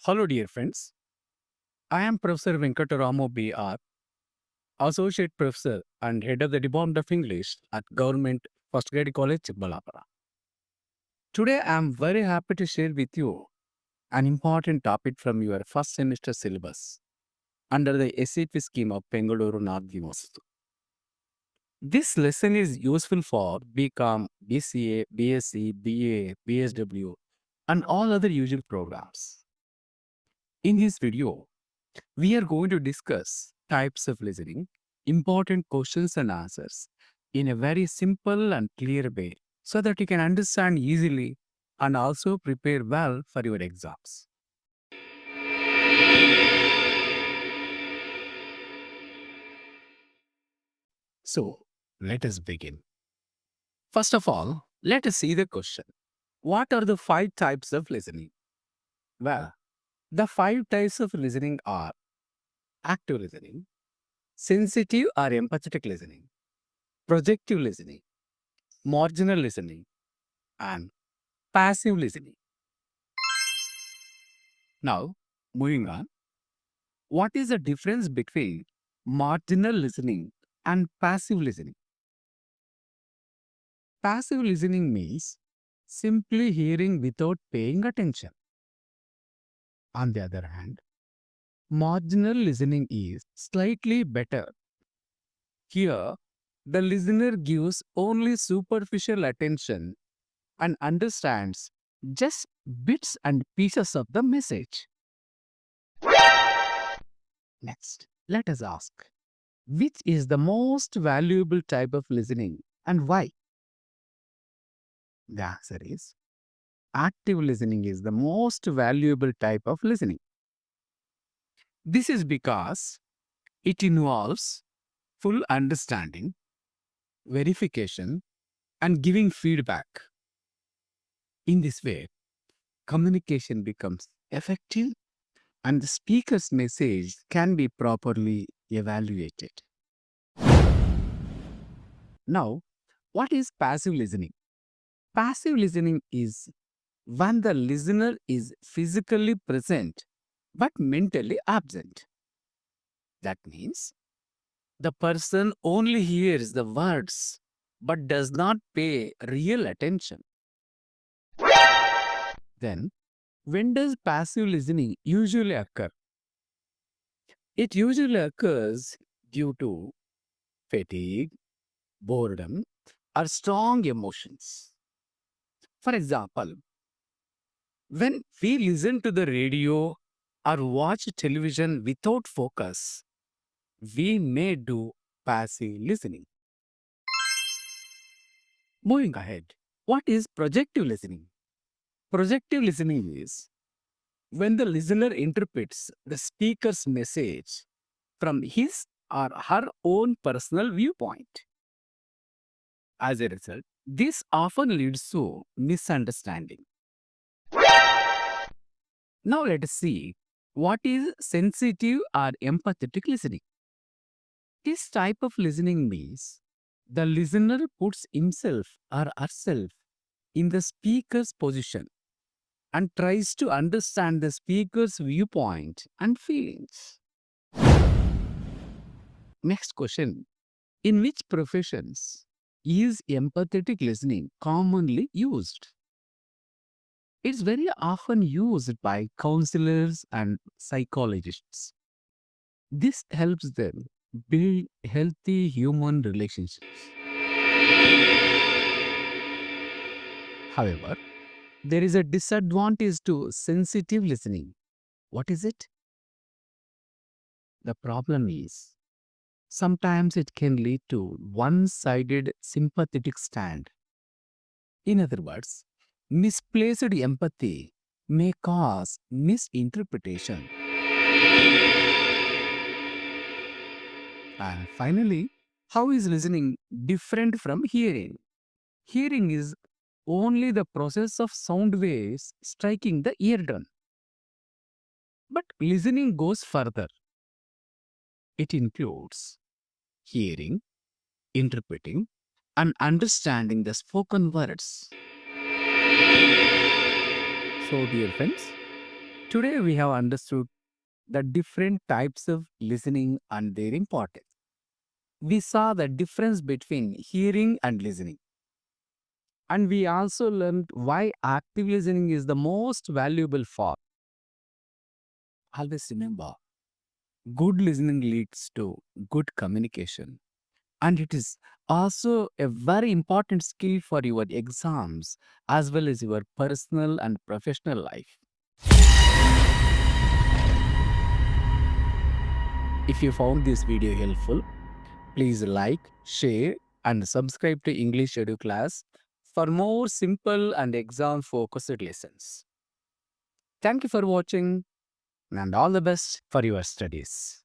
Hello, dear friends. I am Professor Venkataramo B.R., Associate Professor and Head of the Department of English at Government First Grade College, Chikbalapura. Today, I am very happy to share with you an important topic from your first semester syllabus under the SEP scheme of Bengaluru North University. This lesson is useful for BCom, BCA, B.Sc, BA, BSW, and all other usual programs. In this video, we are going to discuss types of listening, important questions and answers in a very simple and clear way so that you can understand easily and also prepare well for your exams. So, let us begin. First of all, let us see the question. What are the 5 types of listening? Well, the 5 types of listening are active listening, sensitive or empathetic listening, projective listening, marginal listening, and passive listening. Now, moving on, what is the difference between marginal listening and passive listening? Passive listening means simply hearing without paying attention. On the other hand, marginal listening is slightly better. Here, the listener gives only superficial attention and understands just bits and pieces of the message. Next, let us ask, which is the most valuable type of listening and why? The answer is active listening is the most valuable type of listening. This is because it involves full understanding, verification, and giving feedback. In this way, communication becomes effective and the speaker's message can be properly evaluated. Now, what is passive listening? Passive listening is when the listener is physically present but mentally absent. That means the person only hears the words but does not pay real attention. Then, when does passive listening usually occur? It usually occurs due to fatigue, boredom, or strong emotions. For example, when we listen to the radio or watch television without focus, we may do passive listening. Moving ahead, what is projective listening? Projective listening is when the listener interprets the speaker's message from his or her own personal viewpoint. As a result, this often leads to misunderstanding. Now let us see what is sensitive or empathetic listening. This type of listening means the listener puts himself or herself in the speaker's position and tries to understand the speaker's viewpoint and feelings. Next question. In which professions is empathetic listening commonly used? It's very often used by counselors and psychologists. This helps them build healthy human relationships. However, there is a disadvantage to sensitive listening. What is it? The problem is sometimes it can lead to one-sided sympathetic stand. In other words, misplaced empathy may cause misinterpretation. And finally, how is listening different from hearing? Hearing is only the process of sound waves striking the eardrum. But listening goes further. It includes hearing, interpreting, and understanding the spoken words. So, dear friends, Today we have understood the different types of listening and their importance. We saw the difference between hearing and listening. And we also learned why active listening is the most valuable form. Always remember, good listening leads to good communication. And it is also a very important skill for your exams as well as your personal and professional life. If you found this video helpful, please like, share, and subscribe to English Edu Class for more simple and exam focused lessons. Thank you for watching and all the best for your studies.